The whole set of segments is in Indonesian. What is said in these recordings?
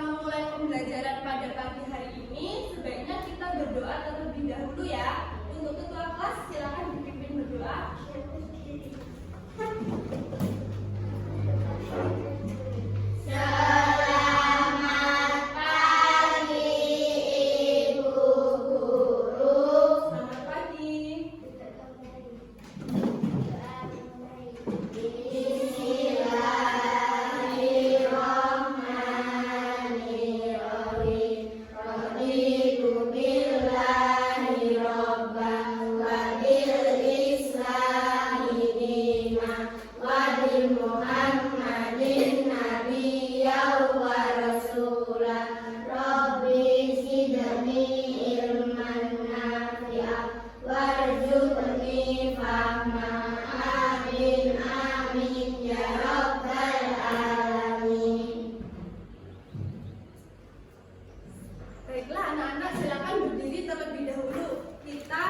memulai pembelajaran pada pagi hari ini, sebaiknya kita berdoa terlebih dahulu ya. Untuk ketua kelas, silakan dipimpin berdoa. Baiklah anak-anak, silakan berdiri terlebih dahulu. Kita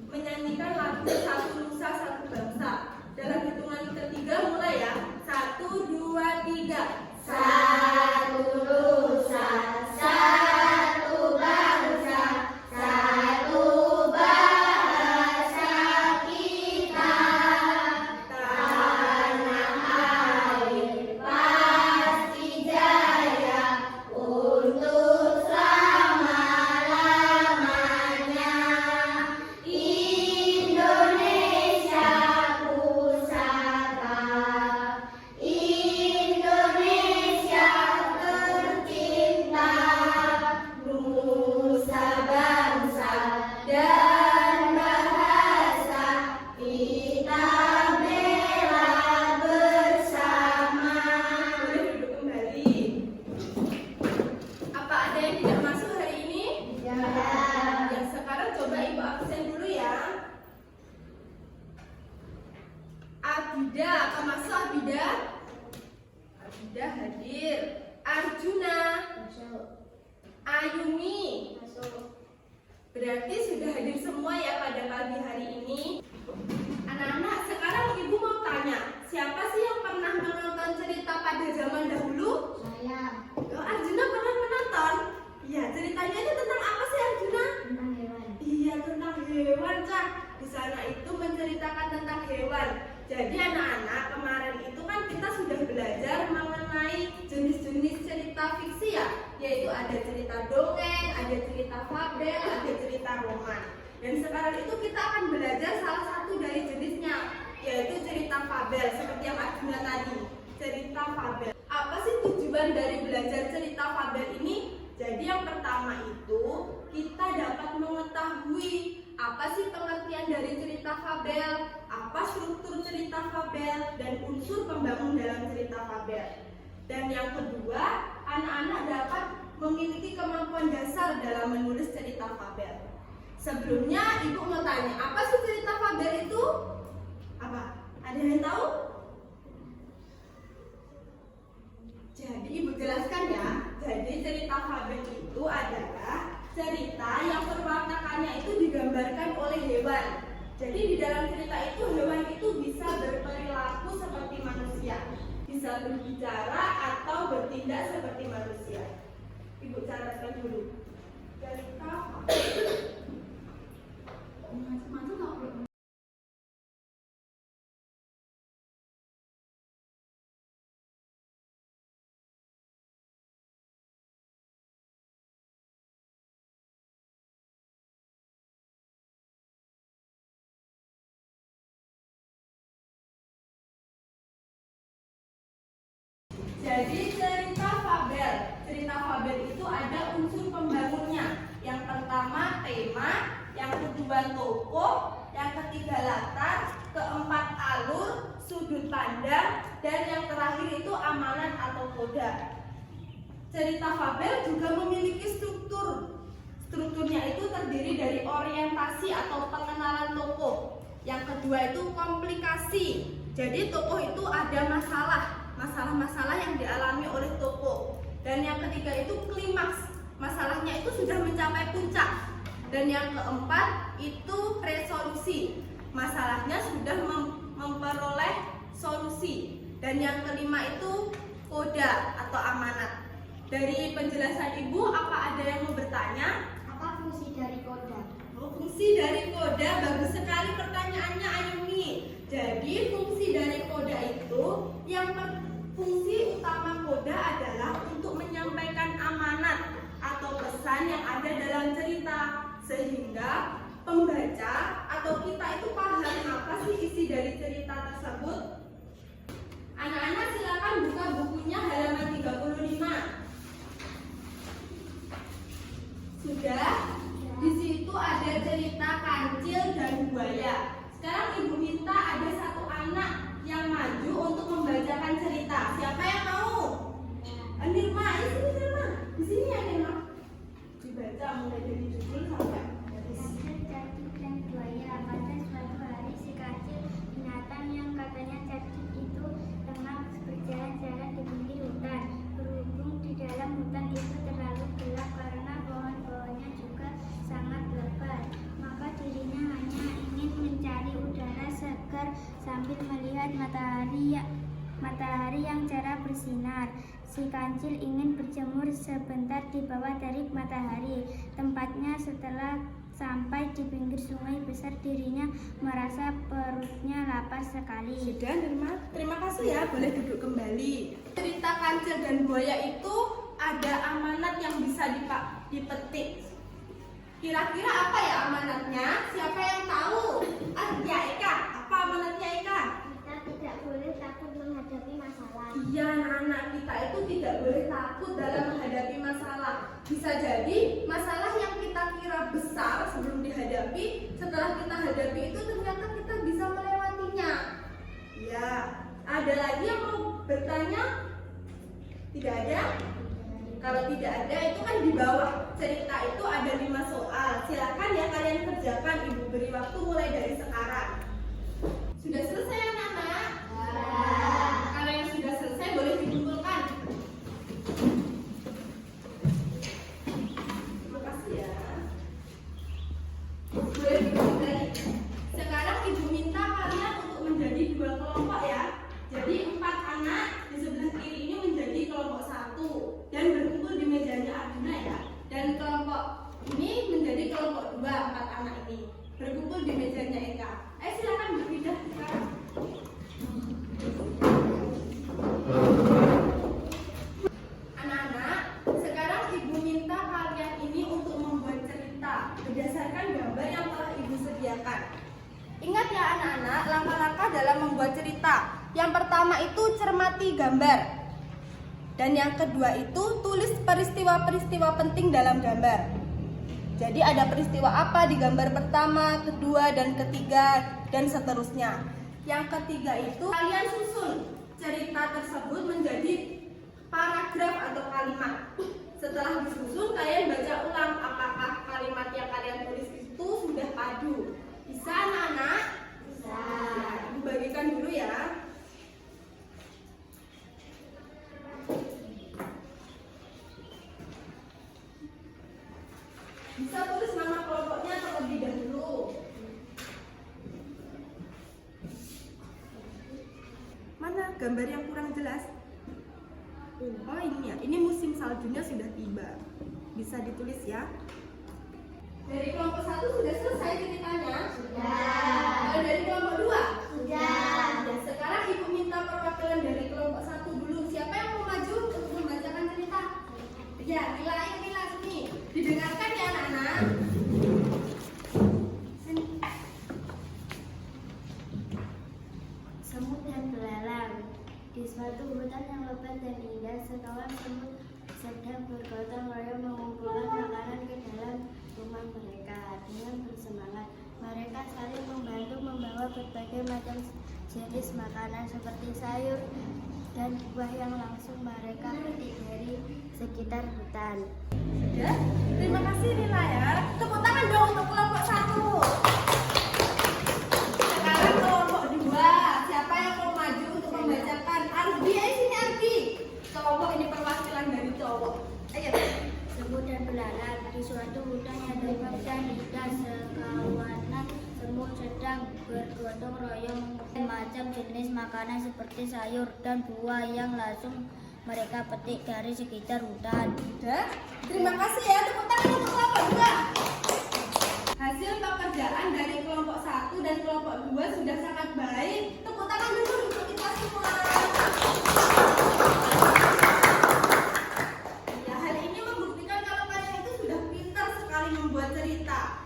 menyanyikan lagu Satu Nusa Satu Bangsa. Dalam hitungan ketiga mulai ya. 1, 2, 3. Satu nusa, satu bangsa, satu bahasa kita. Tanah air pasti jaya untuk selama-lamanya. Indonesia pusaka, Indonesia tercinta, nusa bangsa dan bahasa kita bela bersama. Boleh duduk kembali. Apa ada yang tidak masuk hari ini? Ya. Ya, sekarang coba ibu absen dulu ya. Abida, apa masuk Abida? Abida hadir. Arjuna, Masuk, Ayumi. masuk. Berarti sudah hadir semua ya pada pagi hari ini. Anak-anak, sekarang ibu mau tanya, siapa sih yang pernah menonton cerita pada zaman dahulu? Saya Oh, Arjuna pernah menonton? Iya, ceritanya itu tentang apa sih Arjuna? tentang hewan. Iya, tentang hewan, Cak. Di sana itu menceritakan tentang hewan. Jadi anak-anak, kemarin itu kan kita sudah belajar mengenai jenis-jenis cerita fiksi ya. Yaitu ada cerita dongeng, ada cerita fabel, ada cerita roman. Dan sekarang itu kita akan belajar salah satu dari jenisnya, yaitu cerita fabel, seperti yang Arjuna tadi. Cerita fabel. Apa sih tujuan dari belajar cerita fabel ini? Jadi yang pertama itu kita dapat mengetahui apa sih pengertian dari cerita fabel, apa struktur cerita fabel, dan unsur pembangun dalam cerita fabel. Dan yang kedua, anak-anak dapat memiliki kemampuan dasar dalam menulis cerita fabel. Sebelumnya ibu mau tanya, apa sih cerita fabel itu? Apa? Ada yang tahu? Jadi ibu jelaskan ya. Jadi cerita fabel itu adalah cerita yang perwatakannya itu digambarkan oleh hewan. Jadi di dalam cerita itu hewan itu bisa berperilaku seperti manusia, bisa berbicara atau bertindak seperti manusia. Ibu catatkan dulu. Cerita fabel. Jadi cerita fabel itu ada unsur pembangunnya. Yang pertama tema, yang kedua tokoh, yang ketiga latar, keempat alur, sudut pandang, dan yang terakhir itu amalan atau koda. Cerita fabel juga memiliki struktur. Strukturnya itu terdiri dari orientasi atau pengenalan tokoh. Yang kedua itu komplikasi. Jadi tokoh itu ada masalah-masalah yang dialami oleh tokoh. Dan yang ketiga itu klimaks. Masalahnya itu sudah mencapai puncak. Dan yang keempat itu resolusi. Masalahnya sudah memperoleh solusi. Dan yang kelima itu koda atau amanat. Dari penjelasan Ibu, apa ada yang mau bertanya? Apa fungsi dari koda? Oh, fungsi dari koda, bagus sekali pertanyaannya Ayumi. Jadi fungsi dari koda itu, fungsi utama koda adalah untuk menyampaikan amanat atau pesan yang ada dalam cerita, sehingga pembaca atau kita itu paham apa sih isi dari cerita tersebut. Anak-anak silakan buka bukunya halaman 35. Sudah? Di situ ada cerita kancil dan buaya. Sekarang Ibu minta ada satu anak yang maju untuk membacakan cerita. Siapa yang mau? Nirma, sini Nirma. Di sini ya Nirma. Dibaca mulai dari judul sampai habis. Kancil, cacing, dan buaya. Pada suatu hari si kancil, binatang yang katanya cacing itu, tengah berjalan-jalan di pinggir hutan. Berhubung di dalam hutan itu terlalu gelap karena pohon-pohonnya juga sangat lebat, maka dirinya hanya ingin mencari udara segar sambil melihat matahari yang cerah bersinar. Si kancil ingin berjemur sebentar di bawah terik matahari. Tempatnya setelah sampai di pinggir sungai besar, dirinya merasa perutnya lapar sekali. Sudah Nirma, terima kasih ya, boleh duduk kembali. Cerita kancil dan buaya itu ada amanat yang bisa dipetik. Kira-kira apa ya amanatnya? Siapa yang tahu? Ya Eka, apa amanatnya Eka? Kita tidak boleh takut menghadapi masalah. Iya anak-anak, kita itu tidak boleh takut dalam menghadapi masalah. Bisa jadi masalah yang kita kira besar sebelum dihadapi, setelah kita hadapi itu ternyata kita bisa melewatinya. Ya, ada lagi yang mau bertanya? Tidak ada? Kalau tidak ada, itu kan di bawah cerita itu ada 5 soal. Silakan ya kalian kerjakan. Ibu beri waktu mulai dari sekarang. Sudah selesai anak-anak? Kalau yang sudah selesai boleh dikumpulkan. Terima kasih ya. Boleh dikumpulkan. Sekarang Ibu minta kalian untuk menjadi 2 kelompok ya. Jadi 4 anak di sebelah kiri ini menjadi kelompok 1 dan berkumpul di mejanya Arjuna ya. Dan kelompok ini menjadi kelompok 2, 4 anak ini berkumpul di mejanya Eka. Silakan berpindah sekarang. Anak-anak, sekarang Ibu minta kalian ini untuk membuat cerita berdasarkan gambar yang telah Ibu sediakan. Ingat ya anak-anak, langkah-langkah dalam membuat cerita. Yang pertama itu cermati gambar. Dan yang kedua itu tulis peristiwa-peristiwa penting dalam gambar. Jadi ada peristiwa apa di gambar pertama, kedua, dan ketiga, dan seterusnya. Yang ketiga itu kalian susun cerita tersebut menjadi paragraf atau kalimat. Setelah disusun, kalian baca ulang apakah kalimat yang kalian tulis itu sudah padu. Bisa anak-anak? Bisa. Ya, Ibu bagikan dulu ya. Bisa tulis nama kelompoknya terlebih dahulu. Mana gambar yang kurang jelas? Oh ini ya, ini musim saljunya sudah tiba. Bisa ditulis ya. Dari kelompok 1 sudah selesai ceritanya? Sudah. Kalau dari kelompok 2? Sudah. Dan sekarang Ibu minta perwakilan dari kelompok 1 dulu. Siapa yang mau maju untuk membacakan cerita? Ya, Mila sini. Didengarkan ya anak-anak. Semut dan belalang. Di suatu hutan yang lebat dan indah, sekawan semut sedang bergotong royong mengumpulkan makanan ke dalam rumah mereka. Dengan bersemangat, mereka saling membantu membawa berbagai macam jenis makanan seperti sayur dan buah yang langsung mereka petik dari sekitar hutan. Ya, terima kasih Nila ya. Tepuk tangan dong untuk kelompok 1. Sekarang kelompok 2. Siapa yang mau maju untuk membacakan? Ardi, sini Ardi. Kelompok ini perwakilan dari cowok. Ayo. Semut dan belalang. Di suatu hutan yang lebat dan indah, sekawanan semut sedang bergotong royong mengumpulkan macam jenis makanan seperti sayur dan buah yang langsung mereka petik dari sekitar hutan. Sudah, terima kasih ya. Tepuk tangan untuk kelompok 2. Hasil pekerjaan dari kelompok 1 dan kelompok 2 sudah sangat baik. Tepuk tangan dulu untuk kita semua. Ya, hal ini membuktikan kalau kalian itu sudah pintar sekali membuat cerita.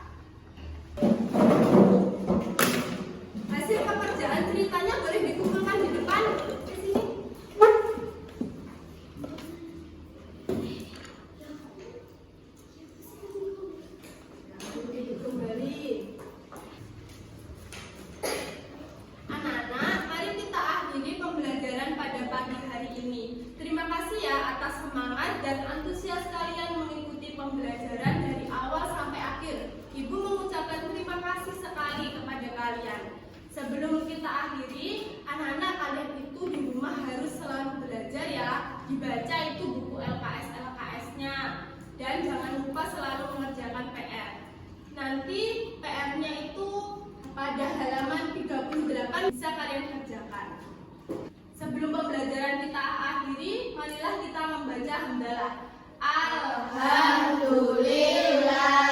Hasil pekerjaan ceritanya boleh dikumpulkan di depan. Ke sini. Kembali. Anak-anak, mari kita akhiri pembelajaran pada pagi hari ini. Terima kasih ya atas semangat dan antusias kalian mengikuti pembelajaran dari awal sampai akhir. Ibu mengucapkan terima kasih sekali kepada kalian. Sebelum kita akhiri, anak-anak kalian itu di rumah harus selalu belajar ya. Dibaca itu buku LKS-nya. Dan jangan lupa selalu mengerjakan PR. Nanti PR-nya itu pada halaman 38 bisa kalian kerjakan. Sebelum pembelajaran kita akhiri, marilah kita membaca hamdalah. Alhamdulillah.